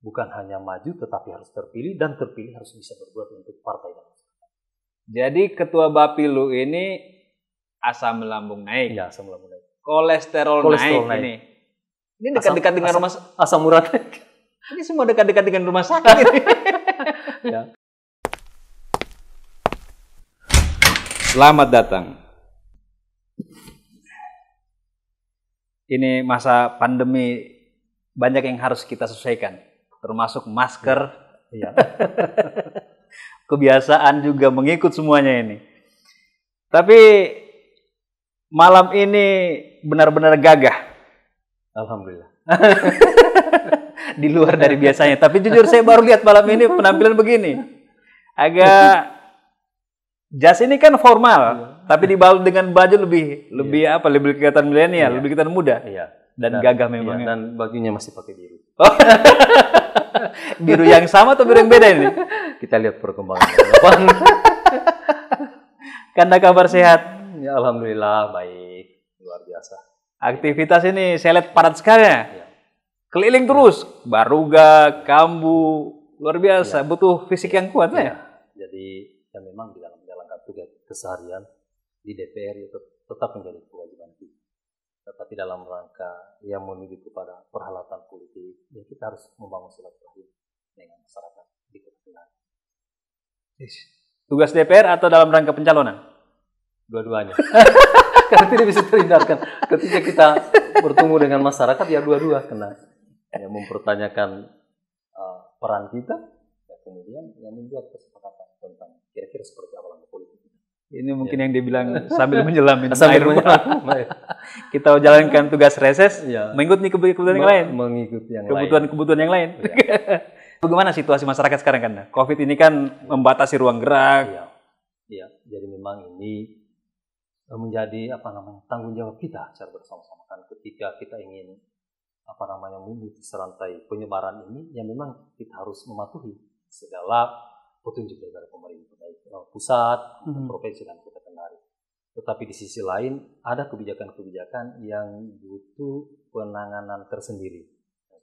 bukan hanya maju tetapi harus terpilih, dan terpilih harus bisa berbuat untuk partai dan masyarakat. Jadi ketua Bapilu ini asam lambung naik. Iya, asam lambung naik. Kolesterol naik. Ini dekat-dekat dengan rumah asam urat. Ini semua dekat-dekat dengan rumah sakit ini. Ya. Selamat datang. Ini masa pandemi, banyak yang harus kita sesuaikan, termasuk masker. Ya. Kebiasaan juga mengikut semuanya ini. Tapi malam ini benar-benar gagah. Alhamdulillah. Di luar dari biasanya. Tapi jujur saya baru lihat malam ini penampilan begini. Agak jas ini kan formal, tapi dibalut dengan baju lebih kelihatan milenial, lebih kelihatan muda. Iya. Dan gagah memang. Iya, dan bajunya masih pakai biru. Oh. Biru yang sama atau biru yang beda ini? Kita lihat perkembangan. Karena kabar sehat. Ya, alhamdulillah baik, luar biasa. Aktivitas ini saya lihat padat sekali ya. Ya. Keliling terus, Baruga, Kambu, luar biasa. Ya. Butuh fisik yang kuat ya. Jadi ya memang di dalam menjalankan tugas keseharian di DPR itu tetap menjadi kewajiban kita. Tetapi dalam rangka yang menuju kepada perhelatan politik, ya kita harus membangun silaturahim dengan masyarakat di Kota Kendari. Tugas DPR atau dalam rangka pencalonan? Dua-duanya. Karena tidak bisa terhindarkan. Ketika kita bertemu dengan masyarakat, ya dua-dua kena. Ya, mempertanyakan peran kita, ya kemudian yang membuat kesepakatan tentang kira-kira seperti apa langkah politik. Ini mungkin yang dia bilang sambil menyelam air. Kita jalankan tugas reses, mengikuti kebutuhan yang lain. Mengikuti yang kebutuhan yang lain. Bagaimana situasi masyarakat sekarang kan? COVID ini kan membatasi ruang gerak. Iya. Jadi memang ini menjadi tanggung jawab kita secara bersama-sama kan, ketika kita ingin memutus rantai penyebaran ini, ya memang kita harus mematuhi segala petunjuk dari pemerintah baik pusat, provinsi dan Kota Kendari. Tetapi di sisi lain ada kebijakan-kebijakan yang butuh penanganan tersendiri.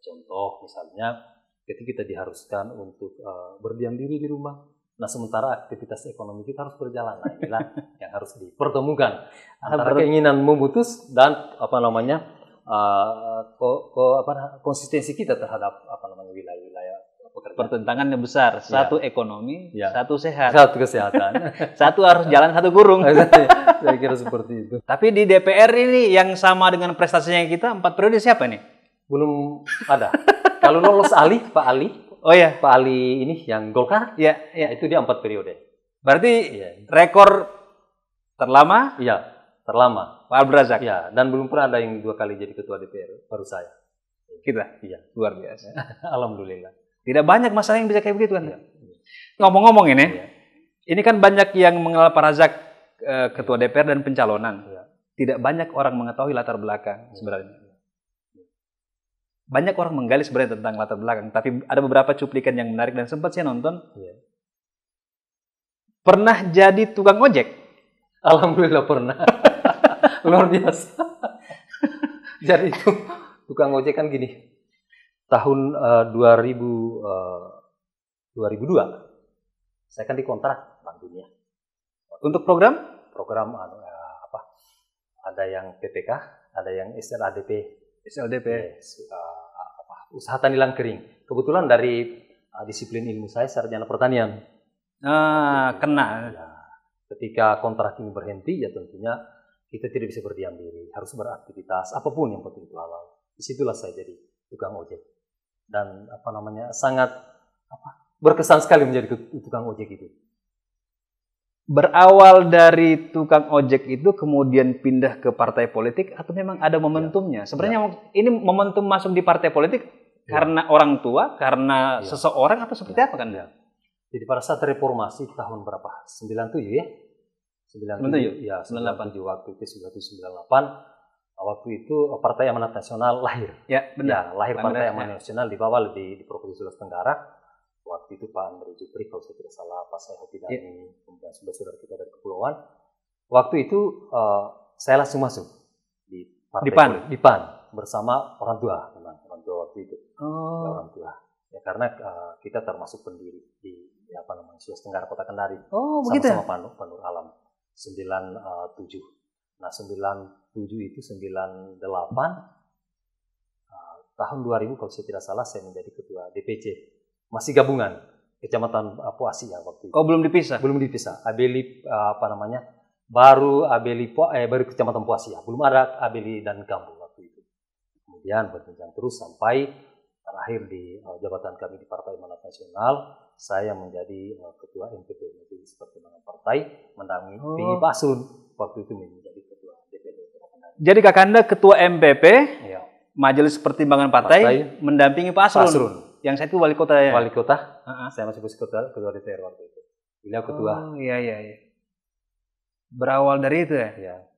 Contoh misalnya ketika kita diharuskan untuk berdiam diri di rumah, nah sementara aktivitas ekonomi kita harus berjalan. Nah inilah yang harus dipertemukan antara keinginan memutus dan konsistensi kita terhadap wilayah-wilayah pekerjaan. Pertentangannya besar, satu ekonomi, satu sehat, satu kesehatan, satu harus jalan, satu kurung. Saya kira seperti itu. Tapi di DPR ini yang sama dengan prestasinya kita 4 periode siapa nih? Belum ada. Kalau lolos Pak Ali. Oh ya, Pak Ali ini yang Golkar. Ya, itu dia 4 periode. Berarti rekor terlama? Iya, terlama. Pak Abrazak. Ya, dan belum pernah ada yang 2 kali jadi ketua DPR, baru saya. Kita? Iya, luar biasa. Alhamdulillah. Tidak banyak masalah yang bisa kayak begitu kan? Ya. Ngomong-ngomong ini kan banyak yang mengenal Pak Razak ketua DPR dan pencalonan. Ya. Tidak banyak orang mengetahui latar belakang sebenarnya. Banyak orang menggali sebenarnya tentang latar belakang, tapi ada beberapa cuplikan yang menarik dan sempat saya nonton. Ya. Pernah jadi tukang ojek? Alhamdulillah pernah. Luar biasa. Jadi itu tukang ojek kan gini. Tahun 2002 saya kan dikontrak Bank Dunia. Untuk program ada yang PPK, ada yang SLADP. Yes, usaha tanilan kering. Kebetulan dari disiplin ilmu saya sarjana pertanian. Kena. Ya, ketika kontrak ini berhenti, ya tentunya kita tidak bisa berdiam diri, harus beraktivitas apapun yang penting itu halal. Disitulah saya jadi tukang ojek. Dan sangat berkesan sekali menjadi tukang ojek itu. Berawal dari tukang ojek itu kemudian pindah ke partai politik atau memang ada momentumnya? Sebenarnya ini momentum masuk di partai politik karena orang tua, karena seseorang atau seperti apa kan? Jadi pada saat reformasi tahun berapa? 97 ya? 97 ya, 98 waktu itu 98. Waktu itu Partai Amanat Nasional lahir. Ya, benar. Ya, lahir Partai Amanat Nasional di bawah di Provinsi Sulawesi Tenggara. Waktu itu Pak Andri Jupri, kalau saya tidak salah, Pak Saya Hopidani, kemudian saudara-saudara kita dari kepulauan. Waktu itu saya langsung masuk di PAN bersama orang tua, memang orang tua waktu itu. Orang tua. Ya karena kita termasuk pendiri di Sulawesi Tenggara Kota Kendari. Oh, begitu. Sama-sama Panur Alam 97. Nah, 97 itu 98 tahun 2000 kalau saya tidak salah saya menjadi ketua DPC. Masih gabungan Kecamatan Poasi ya waktu itu. Oh, belum dipisah. Belum dipisah. Abeli baru Kecamatan Poasi ya. Belum ada Abeli dan Kampung waktu itu. Kemudian berjenjang terus sampai terakhir di jabatan kami di Partai Amanat Nasional, saya menjadi ketua MPP, Majelis Pertimbangan Partai, mendampingi Pak Asrun waktu itu menjadi ketua DPD. Jadi Kakanda ketua MPP, ya. Majelis Pertimbangan Partai, mendampingi Pak Asrun. Yang saya itu wali kota ya. Wali kota, saya masih ketua DPR waktu itu. Beliau ketua. Oh iya. Berawal dari itu ya. Ya.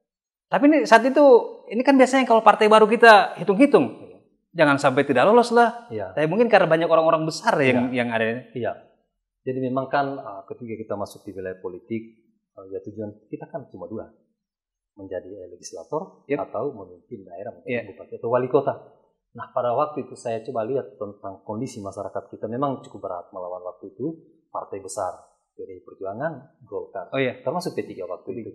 Tapi saat itu, ini kan biasanya kalau partai baru kita hitung-hitung. Jangan sampai tidak lolos lah. Iya. Tapi mungkin karena banyak orang-orang besar yang ada. Iya. Jadi memang kan ketika kita masuk di wilayah politik, ya tujuan kita kan cuma dua. Menjadi legislator atau memimpin daerah, menjadi bupati atau wali kota. Nah pada waktu itu saya coba lihat tentang kondisi masyarakat kita. Memang cukup berat melawan waktu itu partai besar. PDI Perjuangan, Golkar. Oh iya. Termasuk P3 waktu itu.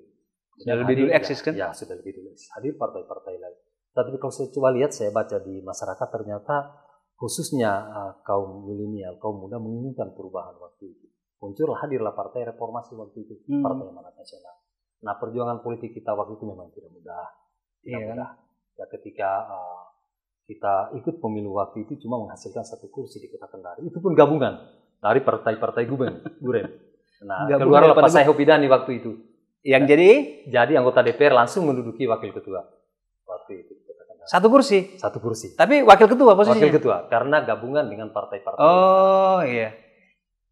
Sudah lebih dulu eksis kan? Ya, sudah lebih dulu eksis. Hadir partai-partai lain. Tapi kalau saya coba lihat, saya baca di masyarakat ternyata khususnya kaum milenial, kaum muda menginginkan perubahan waktu itu. Hadirlah Partai Reformasi waktu itu, Partai Amanat Nasional. Nah perjuangan politik kita waktu itu memang tidak mudah. Mudah. Ya, ketika kita ikut pemilu waktu itu cuma menghasilkan 1 kursi di Kota Kendari. Itu pun gabungan dari partai-partai Gurem. Nah keluarlah Pak Sae Hopidani waktu itu. Yang jadi anggota DPR langsung menduduki wakil ketua waktu itu. 1 kursi? 1 kursi. Tapi wakil ketua posisinya? Wakil ketua, karena gabungan dengan partai-partai. Oh iya.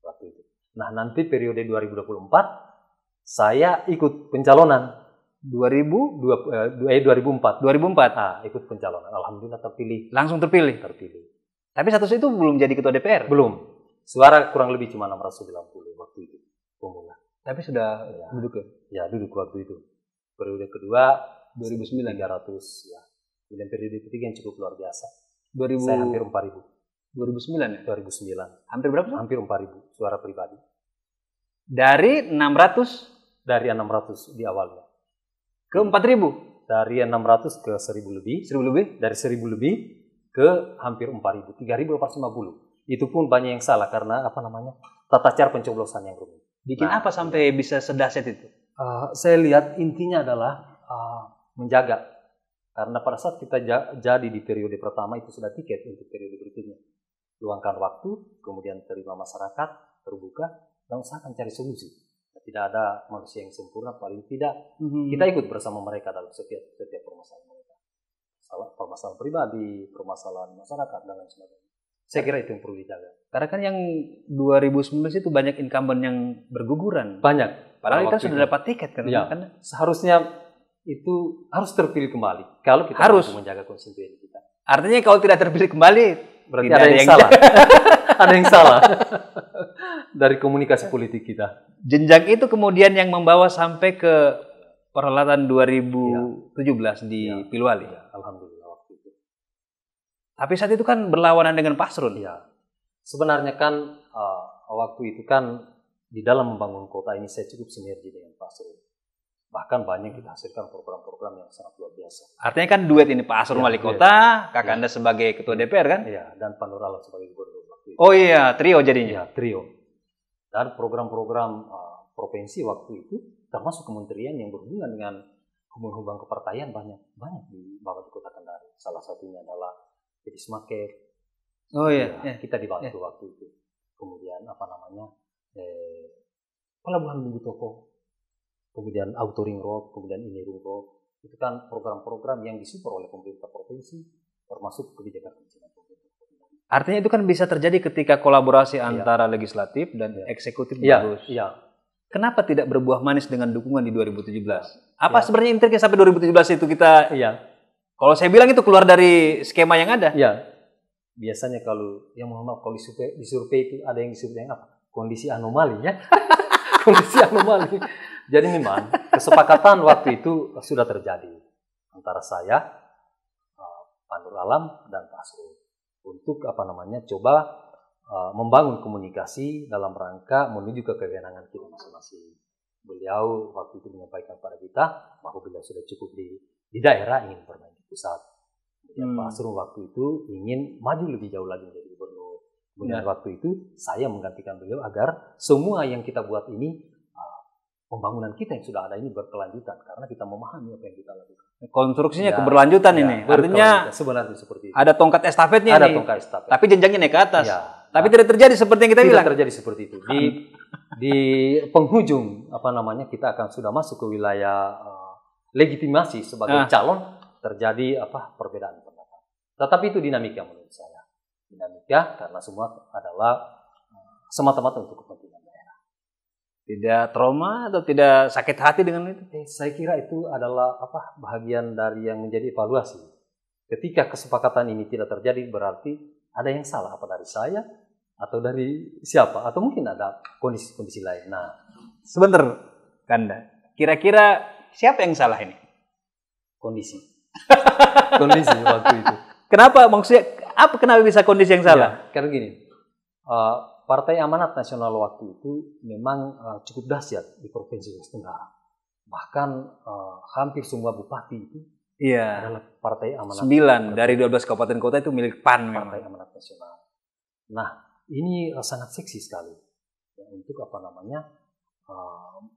Waktu itu. Nah nanti periode 2024, saya ikut pencalonan. 2004. 2004? Ikut pencalonan. Alhamdulillah terpilih. Langsung terpilih? Terpilih. Tapi status itu belum jadi ketua DPR? Belum. Suara kurang lebih cuma 690 waktu itu. Pemula. Tapi sudah duduk ya? Ya, duduk waktu itu. Periode kedua, 2009. 300 ya. Dan periode ketiga yang cukup luar biasa. 2000... Saya hampir 4.000. 2009 ya? 2009. Hampir berapa? Hampir 4.000 suara pribadi. Dari 600? Dari 600 di awalnya. Ke 4.000? Dari 600 ke 1.000 lebih. 1.000 lebih? Dari 1.000 lebih ke hampir 4.000. 3.450. Itu pun banyak yang salah karena tata cara pencoblosan yang rumit. Bikin apa sampai bisa sedahsyat itu? Saya lihat intinya adalah menjaga. Karena pada saat kita jadi di periode pertama itu sudah tiket untuk periode berikutnya. Luangkan waktu, kemudian terima masyarakat, terbuka, dan usahakan cari solusi. Tidak ada manusia yang sempurna, paling tidak kita ikut bersama mereka dalam setiap permasalahan mereka. Permasalahan pribadi, permasalahan masyarakat, dan lain sebagainya. Saya kira itu yang perlu dijaga. Karena kan yang 2019 itu banyak incumbent yang berguguran. Banyak. Padahal kita sudah dapat tiket kan? Ya, seharusnya itu harus terpilih kembali. Kalau kita harus menjaga konstituen kita. Artinya kalau tidak terpilih kembali, berarti ada yang salah. Ada yang salah dari komunikasi politik kita. Jenjang itu kemudian yang membawa sampai ke perhelatan 2017 di Pilwali. Ya, alhamdulillah waktu itu. Tapi saat itu kan berlawanan dengan Pak Asrun. Ya. Sebenarnya kan waktu itu kan di dalam membangun kota ini saya cukup sinergi dengan Pak Asrun. Bahkan banyak kita hasilkan program-program yang sangat luar biasa. Artinya kan duet ini, Pak Asrun wali kota, Kakanda sebagai ketua DPR kan? Iya, dan Panur Alam sebagai gubernur waktu itu. Oh iya, trio jadinya. Iya, trio. Dan program-program provinsi waktu itu, termasuk kementerian yang berhubungan dengan hubungan kepartaian banyak di bawah di Kota Kendari. Salah satunya adalah Kedismarket. Oh iya. Kita dibantu waktu itu. Kemudian Pelabuhan Minggu Toko. Kemudian Auto Ring Road, kemudian Ini Ring Road. Itu kan program-program yang disupport oleh pemerintah provinsi, termasuk kebijakan pemerintah provinsi. Artinya itu kan bisa terjadi ketika kolaborasi antara legislatif dan eksekutif bagus. Iya. Kenapa tidak berbuah manis dengan dukungan di 2017? Apa sebenarnya intriknya sampai 2017 itu kita? Iya. Kalau saya bilang itu keluar dari skema yang ada. Iya. Biasanya kalau kalau di survei itu ada yang disebut yang apa? Kondisi anomali ya. Kondisi anomali. Jadi memang kesepakatan waktu itu sudah terjadi antara saya, Panur Alam dan Pak Asrun untuk coba membangun komunikasi dalam rangka menuju ke kewenangan kita masing-masing. Beliau waktu itu menyampaikan kepada kita bahwa beliau sudah cukup di daerah, ingin bermain di pusat. Kemudian Pak Asrul waktu itu ingin maju lebih jauh lagi menjadi gubernur. Kemudian waktu itu saya menggantikan beliau agar semua yang kita buat ini, pembangunan kita yang sudah ada ini berkelanjutan, karena kita memahami apa yang kita lakukan. Konstruksinya keberlanjutan ini. Artinya sebenarnya seperti itu. Ada tongkat estafetnya Ada nih. tongkat estafet. Tapi jenjangnya naik ke atas. Ya. Tapi tidak terjadi seperti yang kita bilang. Tidak terjadi seperti itu. Di penghujung kita akan sudah masuk ke wilayah legitimasi sebagai calon, terjadi perbedaan pendapat. Tetapi itu dinamika menurut saya. Dinamika karena semua adalah semata-mata untuk kepentingan daerah. Tidak trauma atau tidak sakit hati dengan itu? Saya kira itu adalah bahagian dari yang menjadi evaluasi. Ketika kesepakatan ini tidak terjadi, berarti ada yang salah, apa dari saya atau dari siapa, atau mungkin ada kondisi-kondisi lain. Nah, sebentar, Kanda. Kira-kira siapa yang salah ini? Kondisi waktu itu. Kenapa? Maksudnya kenapa bisa kondisi yang salah? Ya, karena gini, Partai Amanat Nasional waktu itu memang cukup dahsyat di Provinsi Sulawesi Tenggara. Bahkan hampir semua bupati itu adalah Partai Amanat. 9 dari 12 kabupaten kota itu milik PAN. Partai Amanat Nasional. Nah, ini sangat seksi sekali ya, untuk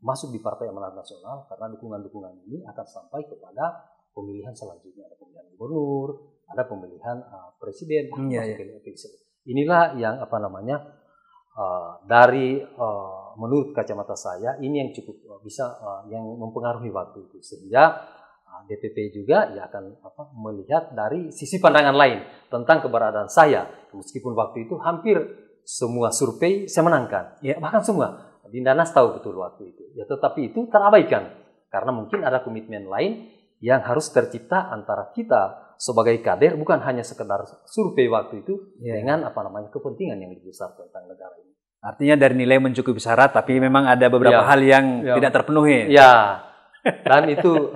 masuk di Partai Amanat Nasional, karena dukungan-dukungan ini akan sampai kepada pemilihan selanjutnya. Ada pemilihan gubernur, ada pemilihan presiden, Inilah yang dari menurut kacamata saya ini yang cukup bisa yang mempengaruhi waktu itu, sehingga DPP juga akan melihat dari sisi pandangan lain tentang keberadaan saya, meskipun waktu itu hampir semua survei saya menangkan, bahkan semua Dindanas tahu betul waktu itu, tetapi itu terabaikan karena mungkin ada komitmen lain yang harus tercipta antara kita sebagai kader, bukan hanya sekedar survei waktu itu dengan kepentingan yang lebih besar tentang negara ini. Artinya dari nilai mencukupi syarat, tapi memang ada beberapa hal yang tidak terpenuhi. Ya, dan itu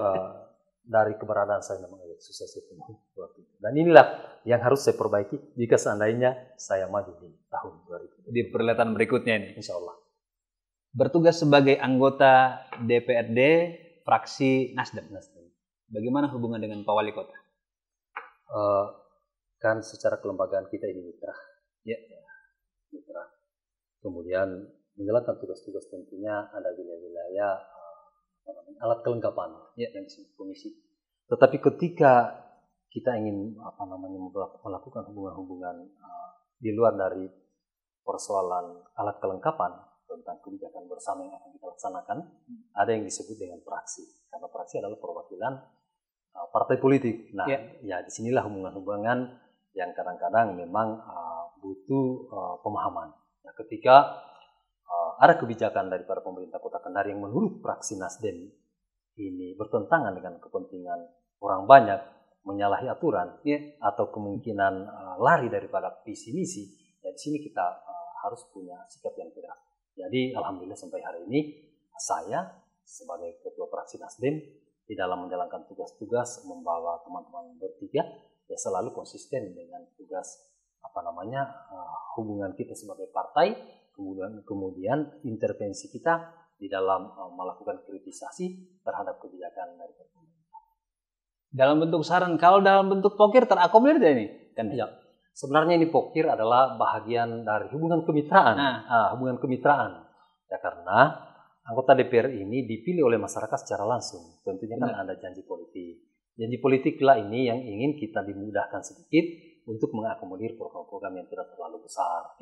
dari keberadaan saya memang susah saya penuhi waktu itu. Dan inilah yang harus saya perbaiki jika seandainya saya maju di tahun 2020. Di perhelatan berikutnya ini. Insya Allah. Bertugas sebagai anggota DPRD fraksi Nasdem. Bagaimana hubungan dengan Pak Wali Kota? Kan secara kelembagaan kita ini mitra. Mitra. Kemudian menjalankan tugas-tugas tentunya ada wilayah-wilayah alat kelengkapan yang disebut komisi. Tetapi ketika kita ingin melakukan hubungan-hubungan di luar dari persoalan alat kelengkapan tentang kebijakan bersama yang akan kita laksanakan, ada yang disebut dengan praksi. Karena praksi adalah perwakilan partai politik. Nah, disinilah hubungan-hubungan yang kadang-kadang memang butuh pemahaman. Nah, ketika ada kebijakan daripada pemerintah Kota Kendari yang menurut praksi Nasdem ini bertentangan dengan kepentingan orang banyak, menyalahi aturan, atau kemungkinan lari daripada visi misi, di sini kita harus punya sikap yang tegas. Jadi alhamdulillah sampai hari ini saya sebagai ketua praksi Nasdem di dalam menjalankan tugas-tugas membawa teman-teman bertiga selalu konsisten dengan tugas hubungan kita sebagai partai, kemudian intervensi kita di dalam melakukan kritisasi terhadap kebijakan dari pemerintah. Dalam bentuk saran, kalau dalam bentuk pokir terakomodir tidak ini? Sebenarnya ini pokir adalah bahagian dari hubungan kemitraan. Hubungan kemitraan. Karena anggota DPR ini dipilih oleh masyarakat secara langsung. Tentunya kan ada janji politik. Janji politiklah ini yang ingin kita dimudahkan sedikit untuk mengakomodir program-program yang tidak terlalu besar.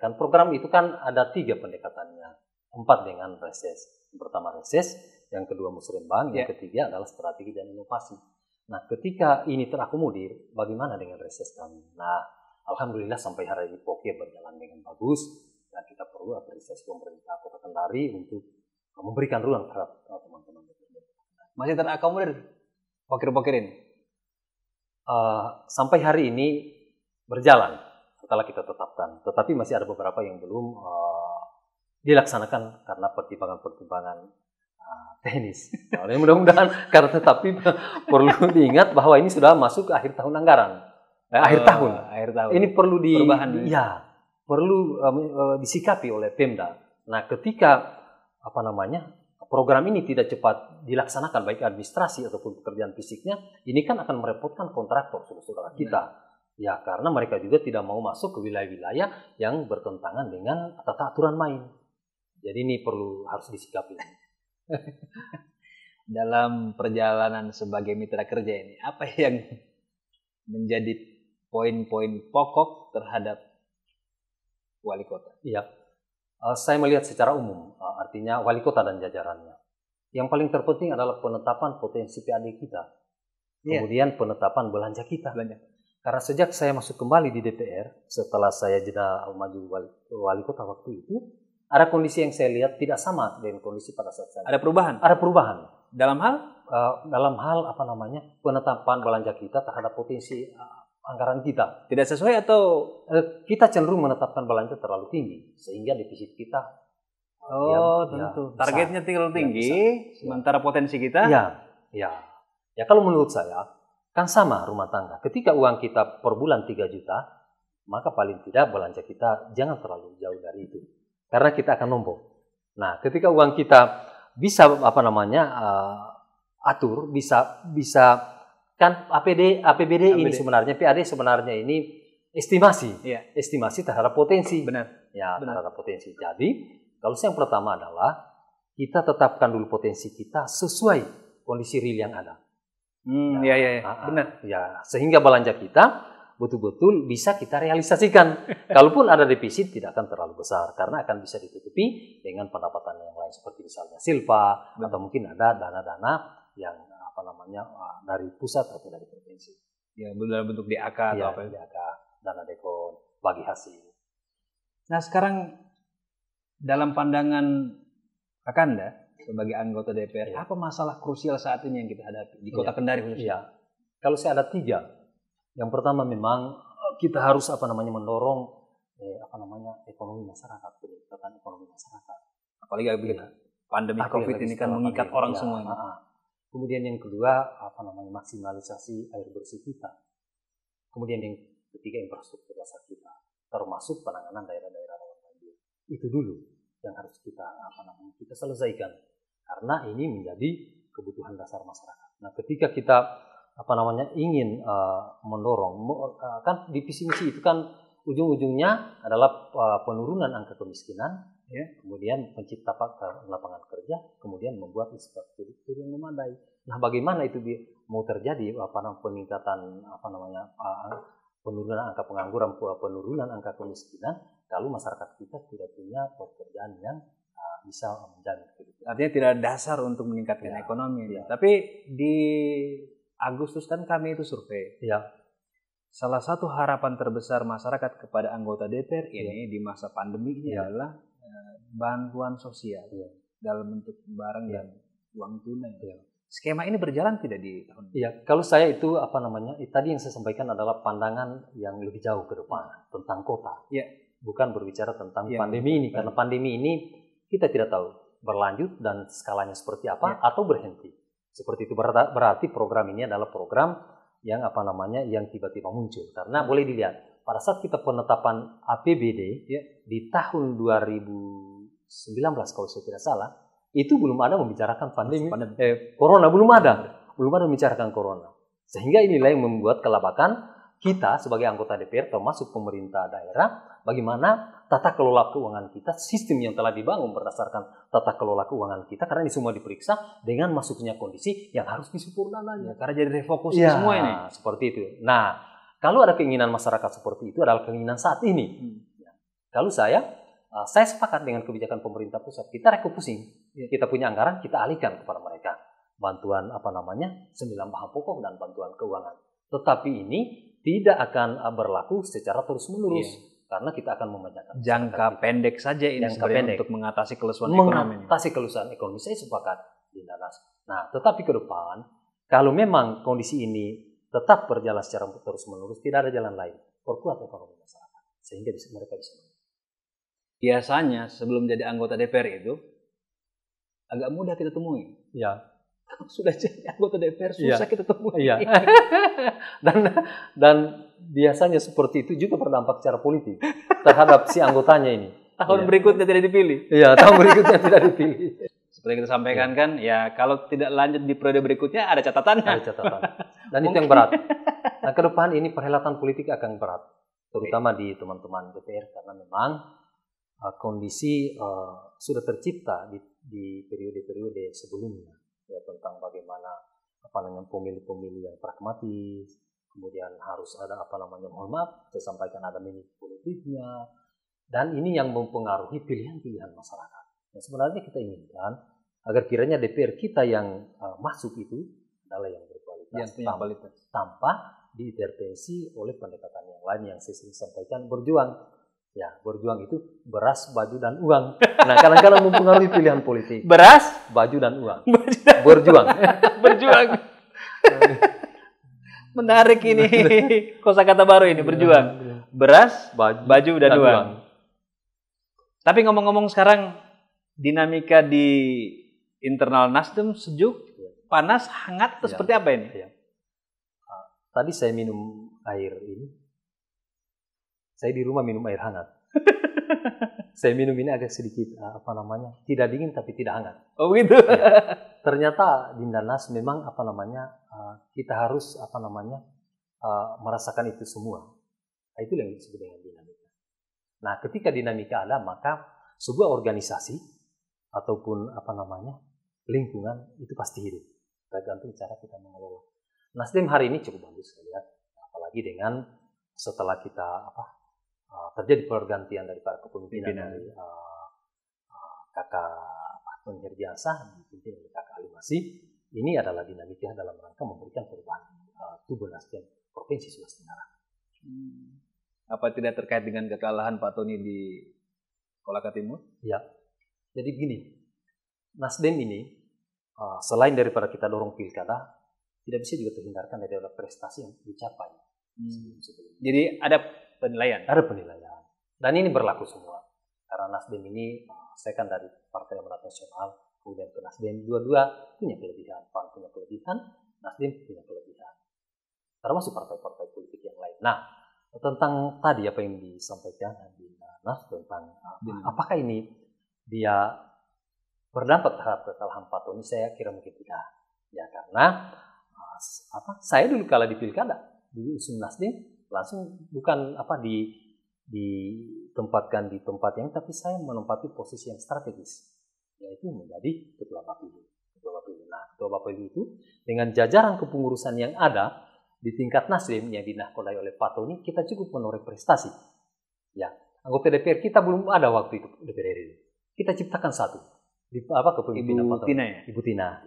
Kan program itu kan ada 3 pendekatannya. 4 dengan reses. Yang pertama reses, yang kedua musrembang, yang ketiga adalah strategi dan inovasi. Nah, ketika ini terakomodir, bagaimana dengan reses kami? Nah, alhamdulillah sampai hari ini pokir berjalan dengan bagus, dan kita perlu apresiasi pemerintah Kota Kendari untuk memberikan ruang terhadap teman-teman. Masih terakomodir pokir-pokir ini? Sampai hari ini berjalan setelah kita tetapkan, tetapi masih ada beberapa yang belum dilaksanakan karena pertimbangan-pertimbangan teknis. Nah, mudah-mudahan tetapi perlu diingat bahwa ini sudah masuk ke akhir tahun anggaran. Akhir tahun. Akhir tahun. Ini perlu perubahan. perlu disikapi oleh Pemda. Nah, ketika program ini tidak cepat dilaksanakan baik administrasi ataupun pekerjaan fisiknya, ini kan akan merepotkan kontraktor saudara kita. Ya, karena mereka juga tidak mau masuk ke wilayah-wilayah yang bertentangan dengan tata aturan main. Jadi ini harus disikapi. Dalam perjalanan sebagai mitra kerja ini, apa yang menjadi poin-poin pokok terhadap wali kota? Iya, saya melihat secara umum, artinya wali kota dan jajarannya. Yang paling terpenting adalah penetapan potensi PAD kita, kemudian penetapan belanja kita. Karena sejak saya masuk kembali di DPR, setelah saya jeda maju wali kota waktu itu, ada kondisi yang saya lihat tidak sama dengan kondisi pada saat saya. Ada perubahan? Ada perubahan. Dalam hal? Dalam hal penetapan belanja kita terhadap potensi anggaran kita. Tidak sesuai atau? Kita cenderung menetapkan belanja terlalu tinggi, sehingga defisit kita. Tentu. Targetnya terlalu tinggi, sementara potensi kita? Ya, kalau menurut saya, kan sama rumah tangga. Ketika uang kita per bulan 3 juta, maka paling tidak belanja kita jangan terlalu jauh dari itu. Karena kita akan nombok. Nah, ketika uang kita bisa atur, bisa kan APBD ini sebenarnya, PAD sebenarnya ini estimasi. Estimasi terhadap potensi. Benar. Terhadap potensi. Jadi, kalau yang pertama adalah kita tetapkan dulu potensi kita sesuai kondisi real yang ada. Benar. Ya, sehingga belanja kita betul-betul bisa kita realisasikan. Kalaupun ada defisit tidak akan terlalu besar karena akan bisa ditutupi dengan pendapatan yang lain seperti misalnya silpa atau mungkin ada dana-dana yang dari pusat atau dari provinsi. Ya, dalam bentuk DAK atau apa? DAK, dana dekon, bagi hasil. Nah, sekarang dalam pandangan Akanda sebagai anggota DPR, apa masalah krusial saat ini yang kita hadapi di Kota Kendari khususnya? Kalau saya ada 3. Yang pertama memang kita harus mendorong ekonomi masyarakat, peningkatan ekonomi masyarakat. Apalagi pandemi COVID ini kan mengikat orang semuanya. Kemudian yang kedua maksimalisasi air bersih kita. Kemudian yang ketiga infrastruktur dasar kita, termasuk penanganan daerah-daerah rawan banjir. Itu dulu yang harus kita selesaikan karena ini menjadi kebutuhan dasar masyarakat. Nah, ketika kita ingin mendorong, kan di visi misi itu kan ujung-ujungnya adalah penurunan angka kemiskinan, kemudian penciptaan lapangan kerja, kemudian membuat infrastruktur yang memadai. Nah, bagaimana itu mau terjadi peningkatan penurunan angka pengangguran, penurunan angka kemiskinan kalau masyarakat kita tidak punya pekerjaan yang bisa menjamin kehidupan. Artinya tidak ada dasar untuk meningkatkan ekonomi. Tapi di Agustus kan kami itu survei. Salah satu harapan terbesar masyarakat kepada anggota DPR ini di masa pandemi ini adalah bantuan sosial dalam bentuk barang dan uang tunai. Skema ini berjalan tidak di tahun ini? Kalau saya itu tadi yang saya sampaikan adalah pandangan yang lebih jauh ke depan tentang kota. Bukan berbicara tentang pandemi ini, karena pandemi ini kita tidak tahu berlanjut dan skalanya seperti apa atau berhenti. Seperti itu berarti program ini adalah program yang yang tiba-tiba muncul. Karena boleh dilihat pada saat kita penetapan APBD di tahun 2019 kalau saya tidak salah, itu belum ada membicarakan pandemi. Corona belum ada membicarakan corona. Sehingga inilah yang membuat kelabakan kita sebagai anggota DPR termasuk pemerintah daerah, bagaimana tata kelola keuangan kita, sistem yang telah dibangun berdasarkan tata kelola keuangan kita, karena ini semua diperiksa dengan masuknya kondisi yang harus disempurnakannya. Karena jadi refokus semua ini. Seperti itu. Nah, kalau ada keinginan masyarakat seperti itu adalah keinginan saat ini. Kalau saya sepakat dengan kebijakan pemerintah pusat. Kita refocusing. Kita punya anggaran, kita alihkan kepada mereka. Bantuan 9 bahan pokok dan bantuan keuangan. Tetapi ini tidak akan berlaku secara terus-menerus. Karena kita akan memanjakan jangka pendek saja ini sebenarnya untuk mengatasi kelusuan ekonomi. Mengatasi kelusuan ekonomi, saya sepakat. Nah, tetapi ke depan, kalau memang kondisi ini tetap berjalan secara terus-menerus, tidak ada jalan lain. Perkuat ekonomi masyarakat, sehingga mereka bisa. Biasanya sebelum jadi anggota DPR itu, agak mudah kita temui. Sudah jadi anggota DPR susah kita temui. Dan biasanya seperti itu juga berdampak secara politik terhadap si anggotanya ini. Tahun berikutnya tidak dipilih. Iya, tahun berikutnya tidak dipilih. Seperti kita sampaikan kan, ya kalau tidak lanjut di periode berikutnya ada catatannya. Ada catatan. Dan itu yang berat. Nah, ke depan ini perhelatan politik akan berat, terutama di teman-teman DPR karena memang kondisi sudah tercipta di periode-periode sebelumnya, ya, tentang bagaimana pemilih-pemilih yang pragmatis, kemudian harus ada mohon maaf, saya sampaikan ada minus politiknya, dan ini yang mempengaruhi pilihan-pilihan masyarakat. Yang sebenarnya kita inginkan agar kiranya DPR kita yang masuk itu adalah yang berkualitas, tanpa diintervensi oleh pendekatan yang lain yang saya sering sampaikan, berjuang. Ya, berjuang itu beras, baju, dan uang. Nah, kadang-kadang mempengaruhi pilihan politik. Beras, baju, dan uang. Berjuang. Berjuang. Menarik ini. Kosakata baru ini, berjuang. Beras, baju, dan uang. Tapi ngomong-ngomong sekarang, dinamika di internal Nasdem sejuk, panas, hangat, atau seperti apa ini? Ya. Tadi saya minum air ini. Saya di rumah minum air hangat. Saya minum ini agak sedikit tidak dingin tapi tidak hangat. Oh gitu. Ya. Ternyata di Nanas memang kita harus merasakan itu semua. Nah, itu yang disebut dengan dinamika. Nah, ketika dinamika ada, maka sebuah organisasi ataupun lingkungan itu pasti hidup. Tergantung cara kita mengelola. Nasdem hari ini cukup bagus saya lihat, apalagi dengan setelah kita terjadi pergantian dari para kepemimpinan dari kakak Tony Herdiansah dipimpin oleh kakak Ali Masih. Ini adalah dinamika dalam rangka memberikan perubahan tubuh Nasdem Provinsi Sulawesi Tenggara. Apa tidak terkait dengan kekalahan Pak Tony di Kolaka Timur? Ya, jadi begini, Nasdem ini selain daripada kita dorong pilkada, tidak bisa juga terhindarkan dari prestasi yang dicapai. Jadi ada penilaian? Ada penilaian. Dan ini berlaku semua. Karena Nasdem ini, saya kan dari Partai Amanat Nasional, kemudian ke Nasdem, dua-dua punya kelebihan. PAN punya kelebihan, Nasdem punya kelebihan. Termasuk partai-partai politik yang lain. Nah, tentang tadi apa yang disampaikan di Nas tentang apakah ini dia berdampak terhadap kekalahan Pak Tony, saya kira mungkin tidak. Ya, karena saya dulu kala di pilkada, di usung Nasdem, langsung bukan ditempatkan di tempat yang, tapi saya menempati posisi yang strategis, yaitu menjadi ketua Bapilu. Nah, ketua Bapilu itu dengan jajaran kepengurusan yang ada di tingkat Nasdem yang dinahkodai oleh Pak Tony, kita cukup menoreh prestasi. Ya, anggota DPR kita belum ada waktu itu DPR RI. Kita ciptakan satu di kepemimpinan Pak Tony, Ibu Tina.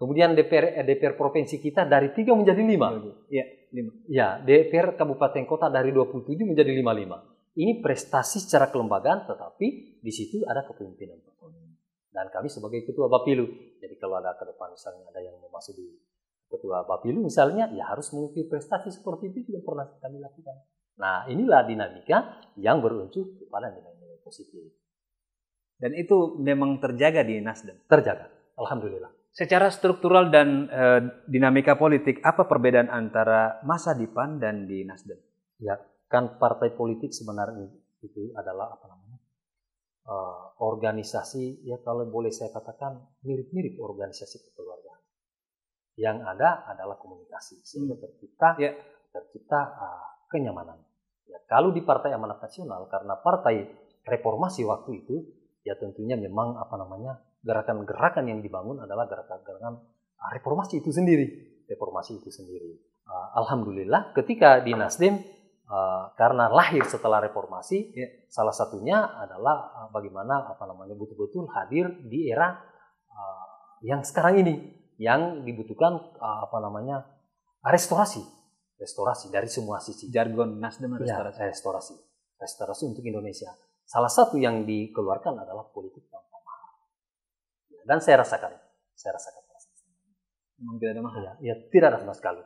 Kemudian DPR provinsi kita dari 3 menjadi 5. Iya, 5. Ya, DPR kabupaten kota dari 27 menjadi 55. Ini prestasi secara kelembagaan, tetapi di situ ada kepemimpinan Pak Tony. Dan kami sebagai ketua Bapilu. Jadi kalau ada ke depan misalnya ada yang mau masuk di ketua Bapilu misalnya, ya harus mengukir prestasi seperti itu yang pernah kami lakukan. Nah, inilah dinamika yang berunsur kepada nilai-nilai positif. Dan itu memang terjaga di Nasdem? Terjaga, alhamdulillah. Secara struktural dan dinamika politik, apa perbedaan antara masa di PAN dan di Nasdem? Ya, kan partai politik sebenarnya itu adalah organisasi, ya kalau boleh saya katakan mirip-mirip organisasi kekeluargaan. Yang ada adalah komunikasi, sehingga tercipta kenyamanan. Ya, kalau di Partai Amanat Nasional, karena partai reformasi waktu itu, ya tentunya memang gerakan-gerakan yang dibangun adalah gerakan-gerakan reformasi itu sendiri. Alhamdulillah ketika di Nasdem, karena lahir setelah reformasi, salah satunya adalah bagaimana betul-betul hadir di era yang sekarang ini, yang dibutuhkan restorasi dari semua sisi. Jargon Nasdem restorasi untuk Indonesia. Salah satu yang dikeluarkan adalah politik tanpa mahar. Dan saya rasakan. Memang tidak ada mahar? Ya, tidak ada sama sekali.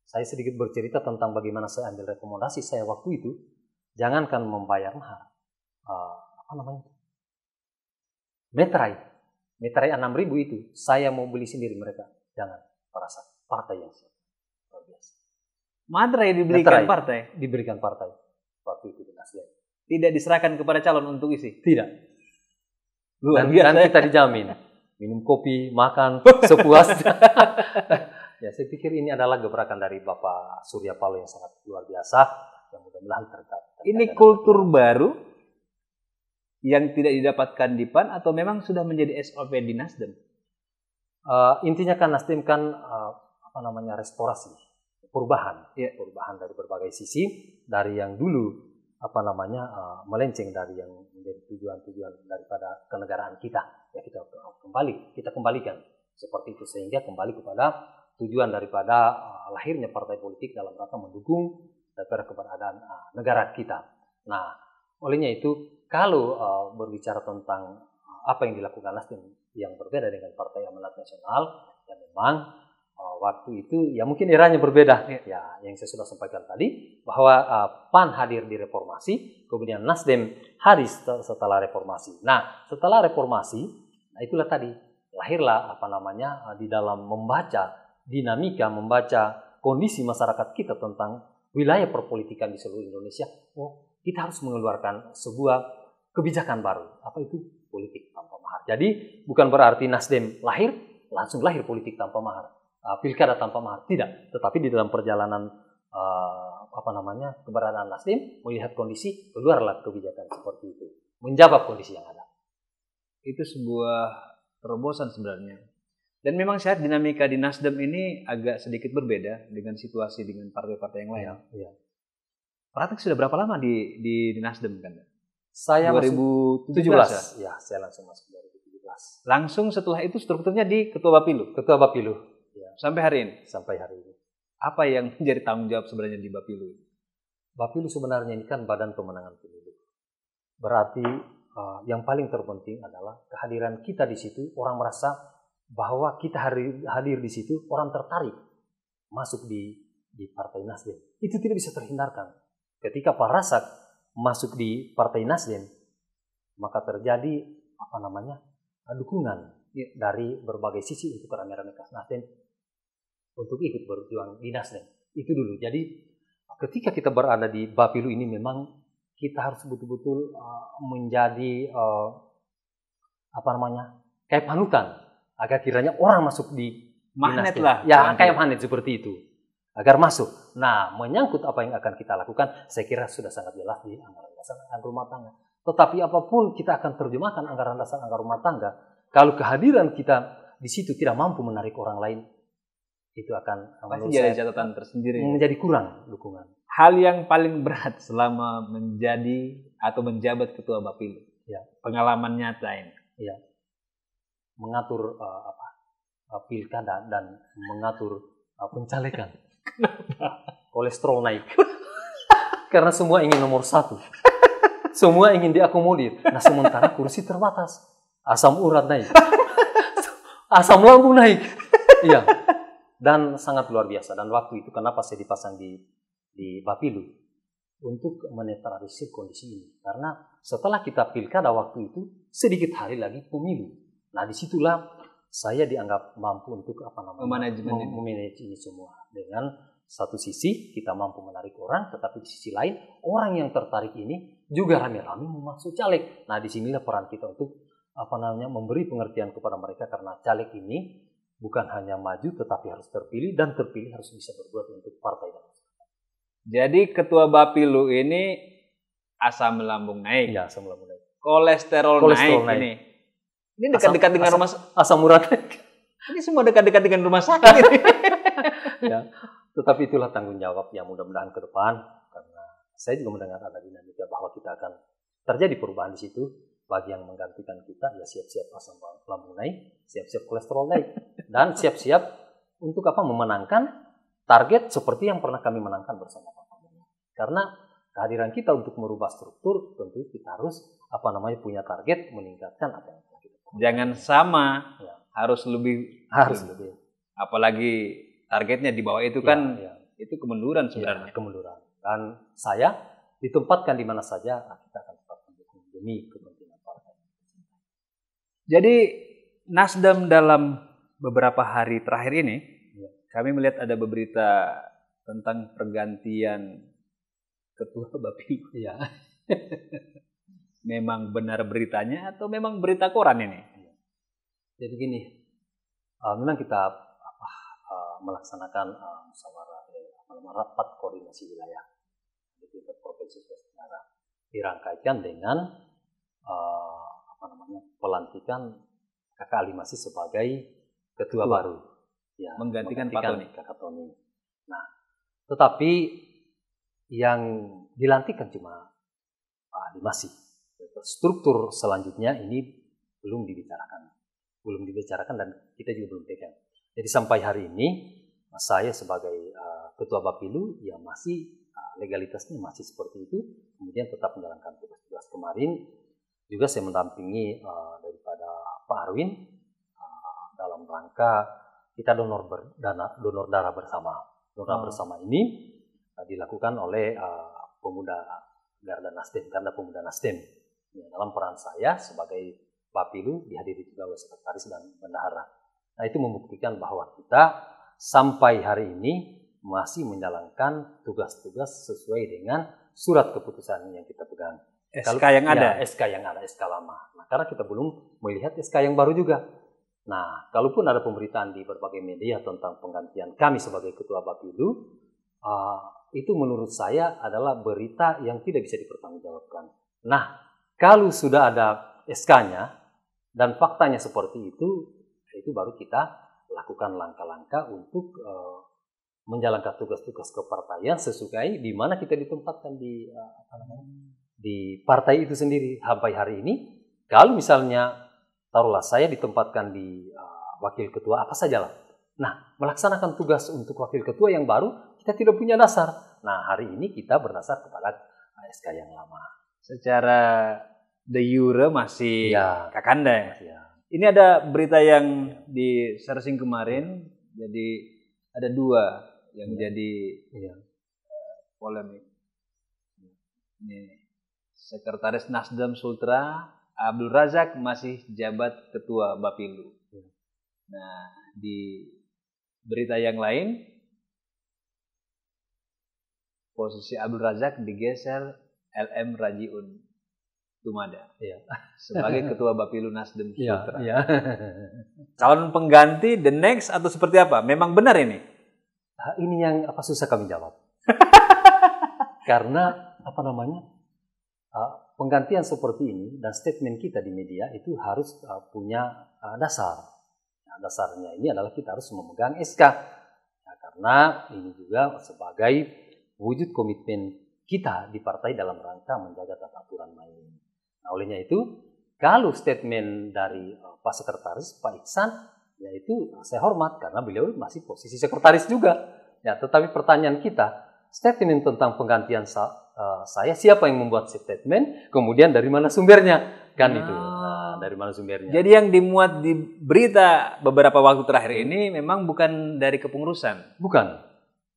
Saya sedikit bercerita tentang bagaimana saya ambil rekomendasi saya waktu itu. Jangankan membayar mahar. Meterai 6.000 itu, saya mau beli sendiri mereka. Jangan, partai yang siap. Luar biasa. Materai diberikan partai. Diberikan partai waktu itu di Nasdem. Tidak diserahkan kepada calon untuk isi. Tidak. Luar biasa. Dan kita dijamin minum kopi, makan sepuasnya. Ya, saya pikir ini adalah gebrakan dari Bapak Surya Paloh yang sangat luar biasa. Yang mudah-mudahan tercapai. Ini kultur baru yang tidak didapatkan di PAN atau memang sudah menjadi SOP di Nasdem? Intinya kan Nasdem kan restorasi, perubahan, perubahan dari berbagai sisi, dari yang dulu melenceng dari yang menjadi tujuan-tujuan daripada kenegaraan kita, ya kita kembalikan seperti itu sehingga kembali kepada tujuan daripada lahirnya partai politik dalam rangka mendukung daripada keberadaan negara kita. Nah, olehnya itu kalau berbicara tentang apa yang dilakukan Nasdem yang berbeda dengan Partai Amanat Nasional, ya memang waktu itu ya mungkin eranya berbeda. Ya, yang saya sudah sampaikan tadi bahwa PAN hadir di reformasi, kemudian Nasdem hadir setelah reformasi. Nah, setelah reformasi, nah itulah tadi lahirlah di dalam membaca dinamika, membaca kondisi masyarakat kita tentang wilayah perpolitikan di seluruh Indonesia. Kita harus mengeluarkan sebuah kebijakan baru. Apa itu? Politik tanpa mahar. Jadi bukan berarti Nasdem langsung lahir politik tanpa mahar. Pilkada tanpa mahar, tidak. Tetapi di dalam perjalanan keberadaan Nasdem, melihat kondisi, keluarlah kebijakan seperti itu, menjawab kondisi yang ada. Itu sebuah terobosan sebenarnya. Dan memang saya dinamika di Nasdem ini agak sedikit berbeda dengan situasi dengan partai-partai yang lain. Ya. Praktik sudah berapa lama di Nasdem kan? Saya 2017 ya, saya langsung masuk 2017. Langsung setelah itu strukturnya di Ketua Bapilu. Ketua Bapilu. Ya. Sampai hari ini. Sampai hari ini. Apa yang menjadi tanggung jawab sebenarnya di Bapilu? Bapilu sebenarnya ini kan Badan Pemenangan Pemilu. Berarti yang paling terpenting adalah kehadiran kita di situ. Orang merasa bahwa kita hadir di situ, orang tertarik masuk di Partai Nasdem. Itu tidak bisa terhindarkan. Ketika Pak Rasak masuk di Partai Nasdem, maka terjadi dukungan dari berbagai sisi untuk rame-rame Nasdem untuk ikut berjuang di Nasdem. Itu dulu. Jadi ketika kita berada di Bapilu ini memang kita harus betul-betul menjadi kayak panutan agar kiranya orang masuk di magnet Nasdem. lah. Ya, kayak magnet seperti itu. Agar masuk. Nah, menyangkut apa yang akan kita lakukan, saya kira sudah sangat jelas di anggaran dasar anggaran rumah tangga. Tetapi apapun kita akan terjemahkan anggaran dasar anggaran rumah tangga, kalau kehadiran kita di situ tidak mampu menarik orang lain, itu akan pasti jadi catatan tersendiri. Menjadi kurang dukungan. Hal yang paling berat selama menjadi atau menjabat Ketua Bapilu, ya, pengalaman nyata ini, ya, mengatur pilkada dan mengatur pencalekan. Kolesterol naik. Karena semua ingin nomor 1. Semua ingin diakomodir. Nah, sementara kursi terbatas. Asam urat naik. Asam lambung naik. Iya. Dan sangat luar biasa. Dan waktu itu kenapa saya dipasang di Bapilu? Untuk menetralisir kondisi ini. Karena setelah kita pilkada waktu itu, sedikit hari lagi pemilu. Nah, disitulah saya dianggap mampu untuk memanage ini semua. Dengan satu sisi kita mampu menarik orang, tetapi di sisi lain orang yang tertarik ini juga rame-rame mau masuk caleg. Nah, disinilah peran kita untuk memberi pengertian kepada mereka, karena caleg ini bukan hanya maju tetapi harus terpilih, dan terpilih harus bisa berbuat untuk partai dan masyarakat. Jadi Ketua Bapilu ini asam lambung naik. Ya, asam lambung naik. Kolesterol naik. Ini dekat-dekat dengan rumah asam urat. Ini semua dekat-dekat dengan rumah sakit ini. Ya, tetapi itulah tanggung jawab yang mudah-mudahan ke depan, karena saya juga mendengar ada dinamika bahwa kita akan terjadi perubahan di situ. Bagi yang menggantikan kita, ya siap-siap asam lambung naik, siap-siap kolesterol naik, dan siap-siap untuk memenangkan target seperti yang pernah kami menangkan bersama Pak Prabowo. Karena kehadiran kita untuk merubah struktur, tentu kita harus punya target meningkatkan apa yang kita. Jangan sama, ya. harus lebih. Apalagi targetnya di bawah itu kan, itu kemunduran sebenarnya. Ya, kemunduran. Dan saya ditempatkan di mana saja, kita akan tetap mendukung demi kepentingan partai. Jadi Nasdem dalam beberapa hari terakhir ini, kami melihat ada berita tentang pergantian ketua Bapilu. Iya. Memang benar beritanya atau memang berita koran ini? Jadi gini, memang kita melaksanakan rapat koordinasi wilayah di tingkat provinsi Sulawesi Tenggara, dirangkaikan dengan pelantikan Kakak Ali Masih sebagai ketua baru, ya, menggantikan Pak Tony. Kakak Tony. Nah, tetapi yang dilantikan cuma Pak Ali Masih. Struktur selanjutnya ini belum dibicarakan dan kita juga belum pegang. Jadi sampai hari ini saya sebagai ketua Bapilu ya masih legalitasnya masih seperti itu, kemudian tetap menjalankan tugas-tugas. Kemarin juga saya mendampingi daripada Pak Arwin dalam rangka kita donor darah bersama. Donor bersama ini dilakukan oleh pemuda Garda Nasdem. Ya, dalam peran saya sebagai Bapilu dihadiri juga oleh sekretaris dan bendahara. Nah, itu membuktikan bahwa kita sampai hari ini masih menjalankan tugas-tugas sesuai dengan surat keputusan yang kita pegang. SK yang ada? SK yang ada, SK lama. Nah, karena kita belum melihat SK yang baru juga. Nah, kalaupun ada pemberitaan di berbagai media tentang penggantian kami sebagai ketua Bapilu, itu menurut saya adalah berita yang tidak bisa dipertanggungjawabkan. Nah, kalau sudah ada SK-nya dan faktanya seperti itu baru kita lakukan langkah-langkah untuk menjalankan tugas-tugas kepartaian sesuai di mana kita ditempatkan di partai itu sendiri. Sampai hari ini, kalau misalnya taruhlah saya ditempatkan di wakil ketua apa sajalah. Nah, melaksanakan tugas untuk wakil ketua yang baru kita tidak punya dasar. Nah, hari ini kita berdasar kepada SK yang lama. Secara de jure masih ya, Kakanda ya. Ini ada berita yang di searching kemarin, jadi ada 2 yang jadi polemik. Ini Sekretaris Nasdem Sultra Abdul Razak masih jabat ketua Bapilu. Nah, di berita yang lain posisi Abdul Razak digeser LM Rajiun Tumada sebagai ketua Bapilu Nasdem Sultra. Calon pengganti the next atau seperti apa? Memang benar ini? Ini yang susah kami jawab. Karena penggantian seperti ini dan statement kita di media itu harus punya dasar. Nah, dasarnya ini adalah kita harus memegang SK. Nah, karena ini juga sebagai wujud komitmen kita di partai dalam rangka menjaga tata aturan main. Nah, olehnya itu, kalau statement dari Pak Sekretaris, Pak Iksan, yaitu saya hormat karena beliau masih posisi sekretaris juga. Ya, tetapi pertanyaan kita, statement tentang penggantian saya, siapa yang membuat statement, kemudian dari mana sumbernya? Kan itu, dari mana sumbernya. Jadi yang dimuat di berita beberapa waktu terakhir ini memang bukan dari kepengurusan? Bukan.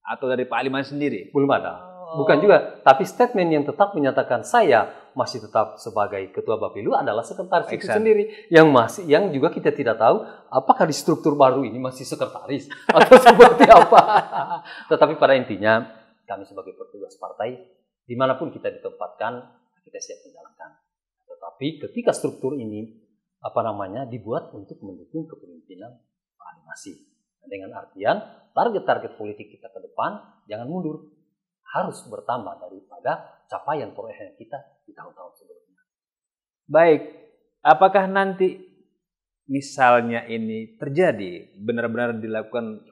Atau dari Pak Aliman sendiri? Belum ada. Bukan juga, tapi statement yang tetap menyatakan saya masih tetap sebagai ketua Bapilu adalah sekretaris itu sendiri. Yang juga kita tidak tahu apakah di struktur baru ini masih sekretaris atau seperti apa. Tetapi pada intinya kami sebagai petugas partai dimanapun kita ditempatkan kita siap menjalankan. Tetapi ketika struktur ini dibuat untuk mendukung kepemimpinan Pak Ali Masih. Dengan artian target-target politik kita ke depan jangan mundur. Harus bertambah daripada capaian proyek kita di tahun-tahun sebelumnya. Baik, apakah nanti misalnya ini terjadi, benar-benar dilakukan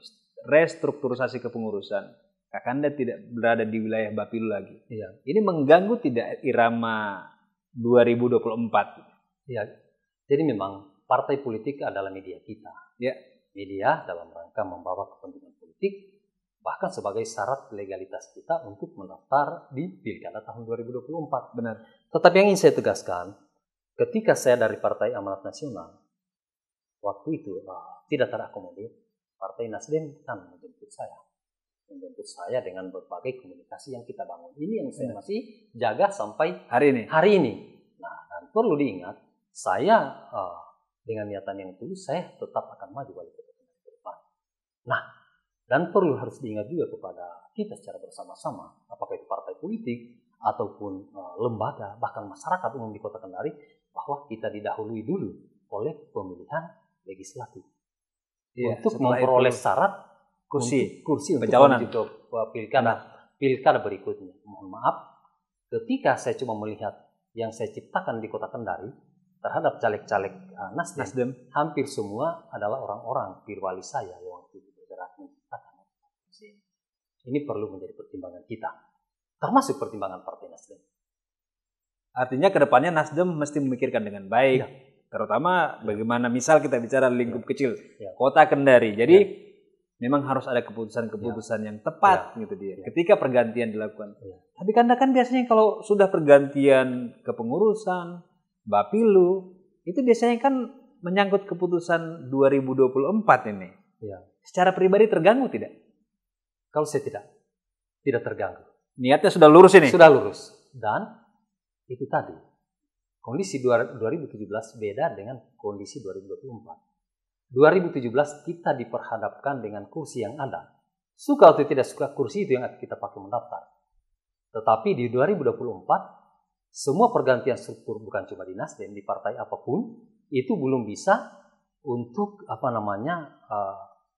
restrukturisasi kepengurusan, Kakanda tidak berada di wilayah Bapilu lagi. Iya. Ini mengganggu tidak irama 2024? Iya, jadi memang partai politik adalah media kita. Ya. Media dalam rangka membawa kepentingan politik, bahkan sebagai syarat legalitas kita untuk mendaftar di Pilkada tahun 2024. Benar. Tetapi yang ingin saya tegaskan, ketika saya dari Partai Amanat Nasional, waktu itu tidak terakomodir, Partai Nasdem kan menjemput saya dengan berbagai komunikasi yang kita bangun. Ini yang saya masih jaga sampai hari ini. Nah, dan perlu diingat, saya dengan niatan yang tulus, saya tetap akan maju wali kota ke depan. Nah, Dan harus diingat juga kepada kita secara bersama-sama, apakah itu partai politik ataupun lembaga, bahkan masyarakat umum di Kota Kendari, bahwa kita didahului dulu oleh pemilihan legislatif. Untuk memperoleh syarat kursi untuk pencalonan ke pilkada berikutnya. Mohon maaf, ketika saya cuma melihat yang saya ciptakan di Kota Kendari terhadap caleg-caleg Nasdem, hampir semua adalah orang-orang pirwali saya yang waktu itu bergerak menciptakan. Ini perlu menjadi pertimbangan kita, termasuk pertimbangan Partai Nasdem. Artinya kedepannya Nasdem mesti memikirkan dengan baik, terutama bagaimana misal kita bicara lingkup kecil, Kota Kendari. Jadi memang harus ada keputusan-keputusan yang tepat gitu dia. Ketika pergantian dilakukan. Tapi kan biasanya kalau sudah pergantian kepengurusan, Bapilu, itu biasanya kan menyangkut keputusan 2024 ini. Secara pribadi terganggu tidak? Kalau saya tidak terganggu. Niatnya sudah lurus ini? Sudah lurus. Dan itu tadi, kondisi 2017 beda dengan kondisi 2024. 2017 kita diperhadapkan dengan kursi yang ada. Suka atau tidak suka, kursi itu yang akan kita pakai mendaftar. Tetapi di 2024, semua pergantian struktur bukan cuma di Nasdem, di partai apapun, itu belum bisa untuk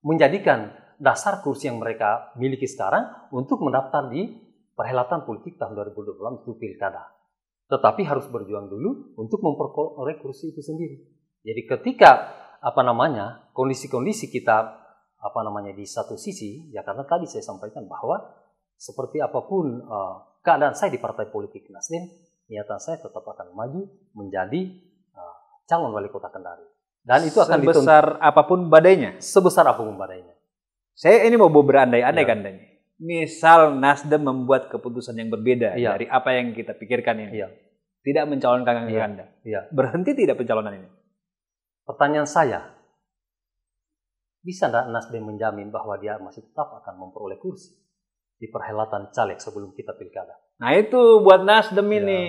menjadikan dasar kursi yang mereka miliki sekarang untuk mendaftar di perhelatan politik tahun 2024 untuk pilkada. Tetapi harus berjuang dulu untuk memperoleh kursi itu sendiri. Jadi ketika kondisi-kondisi kita di satu sisi, ya karena tadi saya sampaikan bahwa seperti apapun keadaan saya di partai politik Nasdem, niatan saya tetap akan maju menjadi calon wali kota Kendari. Dan itu akan sebesar apapun badainya. Sebesar apapun badainya. Saya ini mau berandai-andai kan, misal Nasdem membuat keputusan yang berbeda dari apa yang kita pikirkan ini, tidak mencalonkan Anda, berhenti tidak pencalonan ini? Pertanyaan saya, bisa tidak Nasdem menjamin bahwa dia masih tetap akan memperoleh kursi di perhelatan caleg sebelum kita pilkada? Nah itu buat Nasdem ini,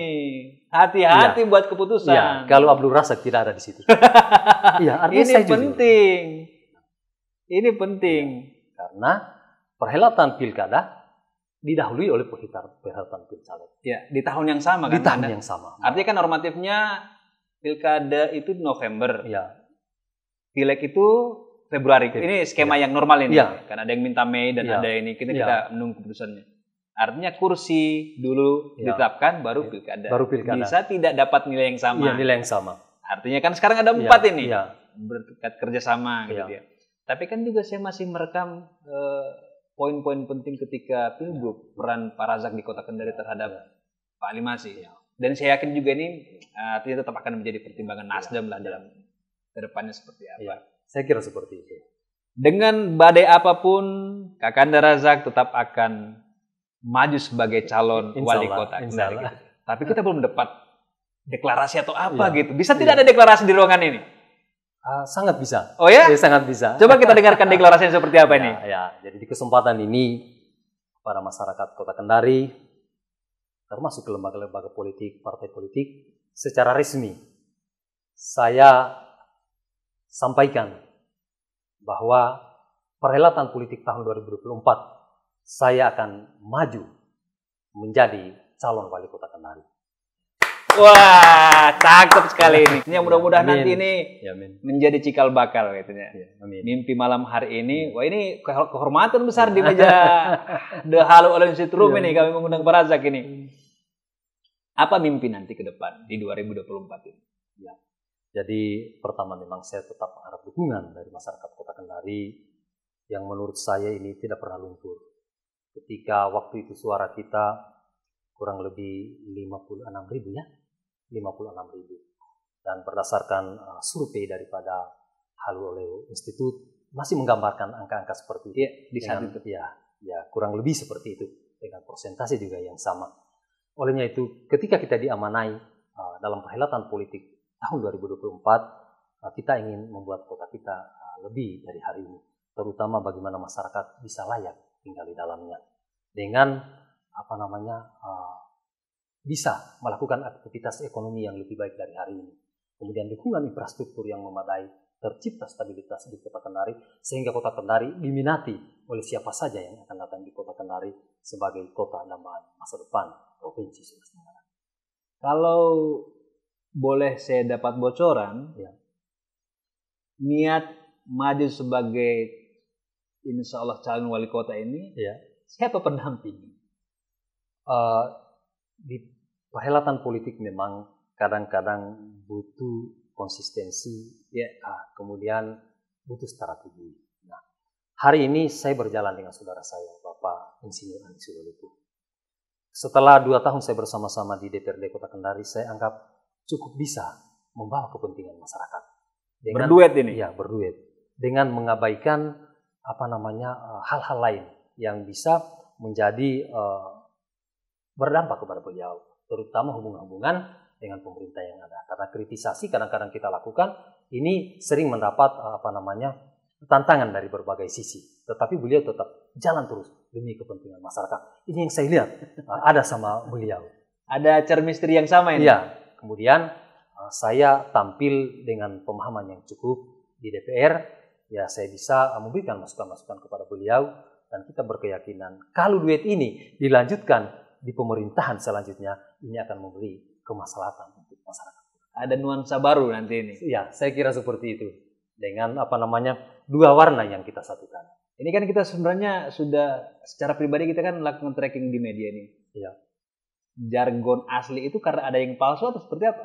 hati-hati buat keputusan. Kalau Abdul Razak tidak ada di situ. Ini penting. Ini penting. Karena perhelatan pilkada didahului oleh perhelatan pilcaleg. Di tahun yang sama kan? Di tahun yang sama. Artinya kan normatifnya pilkada itu November. Pileg itu Februari. Ini skema yang normal ini. Kan ada yang minta Mei dan ada ini. Kita menunggu keputusannya. Artinya kursi dulu ditetapkan baru pilkada. Bisa tidak dapat nilai yang sama. Nilai yang sama. Artinya kan sekarang ada 4 ini. Berkat kerjasama gitu dia. Tapi kan juga saya masih merekam poin-poin penting ketika pilgub, peran Pak Razak di Kota Kendari terhadap Pak Ali Masih. Dan saya yakin juga ini tetap akan menjadi pertimbangan Nasdem lah dalam kedepannya seperti apa. Saya kira seperti itu. Dengan badai apapun, Kakanda Razak tetap akan maju sebagai calon wali kota Kendari. Gitu. Tapi kita belum dapat deklarasi atau apa gitu. Bisa tidak ada deklarasi di ruangan ini? Sangat bisa. Oh ya? Sangat bisa. Coba kita dengarkan deklarasi seperti apa ini. Jadi di kesempatan ini para masyarakat Kota Kendari, termasuk lembaga-lembaga politik, partai politik, secara resmi saya sampaikan bahwa perhelatan politik tahun 2024 saya akan maju menjadi calon wali Kota Kendari. Wah, cakep sekali ini. Ini mudah-mudahan nanti ini menjadi cikal bakal katanya. Mimpi malam hari ini. Wah, ini kehormatan besar di meja The Halo Olympic Room ini kami mengundang Pak Razak ini. Apa mimpi nanti ke depan di 2024 ini? Jadi pertama memang saya tetap mengharap dukungan dari masyarakat Kota Kendari yang menurut saya ini tidak pernah luntur. Ketika waktu itu suara kita kurang lebih 56.000 56.000. Dan berdasarkan survei daripada Halo Oleo Institute masih menggambarkan angka-angka seperti itu. Di saat itu. Kurang lebih seperti itu dengan persentase juga yang sama. Olehnya itu ketika kita diamanai dalam perhelatan politik tahun 2024, kita ingin membuat kota kita lebih dari hari ini, terutama bagaimana masyarakat bisa layak tinggal di dalamnya dengan bisa melakukan aktivitas ekonomi yang lebih baik dari hari ini. Kemudian dukungan infrastruktur yang memadai tercipta stabilitas di Kota Kendari, sehingga Kota Kendari diminati oleh siapa saja yang akan datang di Kota Kendari sebagai kota dambaan masa depan Provinsi Sulawesi Tenggara. Kalau boleh saya dapat bocoran, Ya. niat maju sebagai insya Allah calon wali kota ini, Ya. siapa pendamping? Di perhelatan politik memang kadang-kadang butuh konsistensi, ya, kemudian butuh strategi. Nah, hari ini saya berjalan dengan saudara saya, Bapak Insinyur Andi Suloliku. Setelah 2 tahun saya bersama-sama di DPRD Kota Kendari, saya anggap cukup bisa membawa kepentingan masyarakat. Berduet ini? Ya, berduet. Dengan mengabaikan hal-hal lain yang bisa menjadi berdampak kepada beliau, terutama hubungan-hubungan dengan pemerintah yang ada. Karena kritisasi kadang-kadang kita lakukan, ini sering mendapat tantangan dari berbagai sisi. Tetapi beliau tetap jalan terus demi kepentingan masyarakat. Ini yang saya lihat ada sama beliau. Ada chemistry yang sama ini? Iya. Kemudian saya tampil dengan pemahaman yang cukup di DPR. Ya, saya bisa memberikan masukan-masukan kepada beliau. Dan kita berkeyakinan kalau duet ini dilanjutkan di pemerintahan selanjutnya, ini akan memberi kemaslahatan untuk masyarakat. Ada nuansa baru nanti ini? Ya, saya kira seperti itu. Dengan dua warna yang kita satukan. Ini kan kita sebenarnya sudah secara pribadi kita kan melakukan tracking di media nih. Iya. Jargon asli itu karena ada yang palsu atau seperti apa?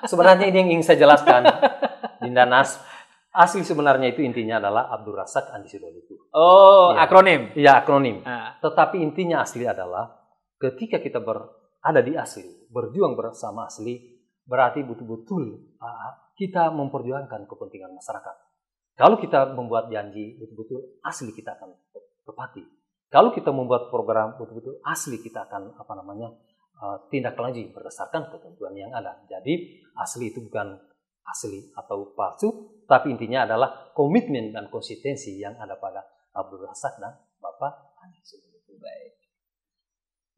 Sebenarnya ini yang ingin saya jelaskan. Dinda Nas, asli sebenarnya itu intinya adalah Abdul Razak Andi Suloliku. Oh, ya. Akronim? Iya, akronim. Tetapi intinya asli adalah ketika kita berada di asli, berjuang bersama asli, berarti betul-betul kita memperjuangkan kepentingan masyarakat. Kalau kita membuat janji, betul-betul asli kita akan tepati. Kalau kita membuat program, betul-betul asli kita akan tindak lanjut berdasarkan ketentuan yang ada. Jadi asli itu bukan asli atau palsu, tapi intinya adalah komitmen dan konsistensi yang ada pada Abdul Razak dan Bapak Andi Suloliku. Baik.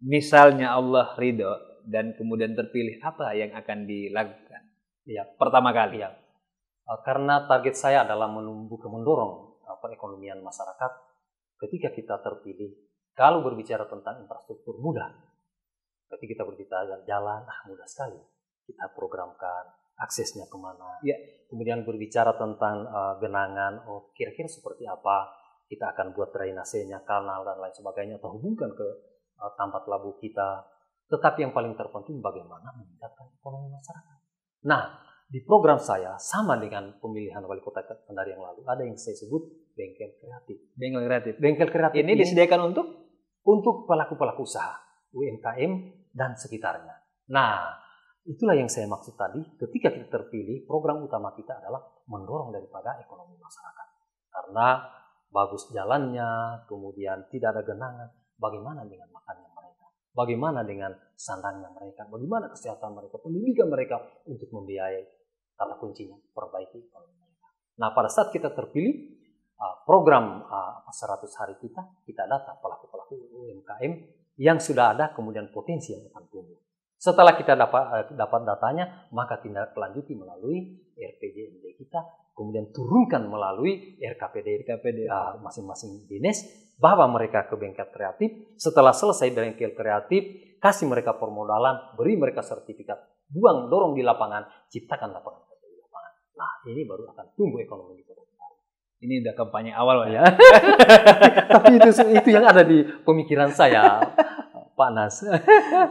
Misalnya Allah ridho dan kemudian terpilih, apa yang akan dilakukan? Ya, pertama kali. Ya. Karena target saya adalah mendorong perekonomian masyarakat. Ketika kita terpilih, kalau berbicara tentang infrastruktur mudah. Ketika kita berbicara jalan, mudah sekali. Kita programkan aksesnya kemana. Ya. Kemudian berbicara tentang genangan, kira-kira seperti apa. Kita akan buat drainasenya, kanal, dan lain sebagainya. Atau hubungkan ke tempat labuh kita. Tetapi yang paling terpenting bagaimana meningkatkan ekonomi masyarakat. Nah, di program saya sama dengan pemilihan wali kota Kendari yang lalu, ada yang saya sebut bengkel kreatif. Bengkel kreatif. Bengkel kreatif ini disediakan untuk pelaku-pelaku usaha, UMKM dan sekitarnya. Nah, itulah yang saya maksud tadi. Ketika kita terpilih, program utama kita adalah mendorong daripada ekonomi masyarakat. Karena bagus jalannya, kemudian tidak ada genangan. Bagaimana dengan makannya mereka? Bagaimana dengan sandangnya mereka? Bagaimana kesehatan mereka? Pendidikan mereka untuk membiayai? Kata kuncinya, perbaiki ekonomi mereka. Nah, pada saat kita terpilih, program 100 hari kita data pelaku-pelaku UMKM yang sudah ada, kemudian potensi yang akan tumbuh. Setelah kita dapat datanya, maka tindak lanjuti melalui RPJMD kita, kemudian turunkan melalui RKPD masing-masing dinas, bawa mereka ke bengkel kreatif. Setelah selesai bengkel kreatif, kasih mereka permodalan, beri mereka sertifikat, dorong di lapangan, ciptakan lapangan kerja di lapangan. Nah, ini baru akan tumbuh ekonomi di Kota Kendari. Ini udah kampanye awal, Pak. Ya. Tapi itu yang ada di pemikiran saya, Pak Nas.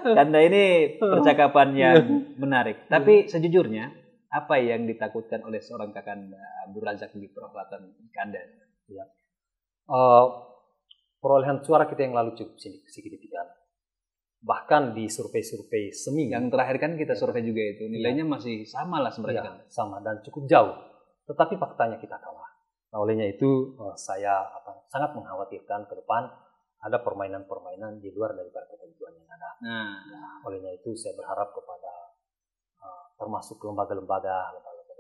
Karena ini percakapan yang menarik. Tapi sejujurnya, apa yang ditakutkan oleh seorang Kakanda Abdul Razak di perhelatan Kanda? Ya. Perolehan suara kita yang lalu cukup signifikan. Bahkan di survei-survei seminggu. Yang terakhir kan kita survei juga itu. Nilainya masih sama lah sebenarnya. Ya, sama dan cukup jauh. Tetapi faktanya kita kalah. Nah, olehnya itu saya sangat mengkhawatirkan ke depan ada permainan-permainan di luar daripada ketentuan yang ada. Nah, olehnya itu saya berharap kepada termasuk lembaga-lembaga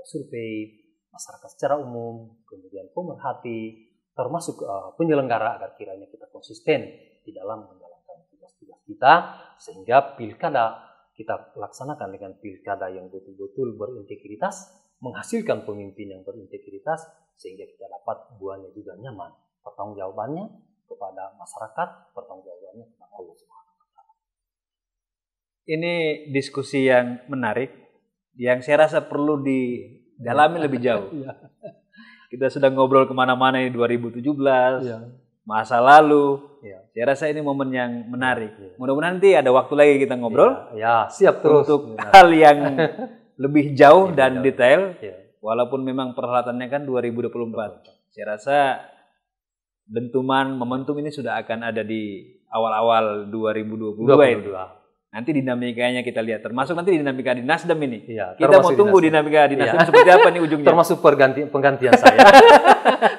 survei, masyarakat secara umum, kemudian pemerhati, termasuk penyelenggara agar kiranya kita konsisten di dalam menjalankan tugas-tugas kita, sehingga pilkada kita laksanakan dengan pilkada yang betul-betul berintegritas, menghasilkan pemimpin yang berintegritas sehingga kita dapat buahnya juga nyaman. Pertanggungjawabannya kepada masyarakat, pertanggungjawabannya kepada Allah Subhanahu wa Ta'ala. Ini diskusi yang menarik, yang saya rasa perlu didalami lebih jauh. Kita sudah ngobrol kemana-mana ini 2017, masa lalu. Saya rasa ini momen yang menarik. Mudah-mudahan nanti ada waktu lagi kita ngobrol. Siap terus. Untuk hal yang lebih jauh dan detail. Walaupun memang perhelatannya kan 2024. Saya rasa momentum ini sudah akan ada di awal-awal 2022 ini. Nanti dinamikanya kita lihat, termasuk nanti dinamika di Nasdem ini. Kita mau tunggu dinamika di Nasdem seperti apa nih ujungnya. Termasuk penggantian saya.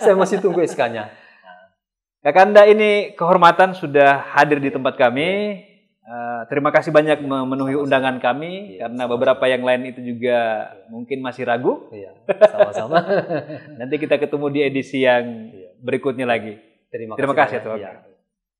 Saya masih tunggu SK-nya. Kakanda, ini kehormatan sudah hadir di tempat kami. Terima kasih banyak memenuhi undangan kami, karena beberapa yang lain itu juga mungkin masih ragu. Sama-sama. Nanti kita ketemu di edisi yang berikutnya lagi. Terima kasih.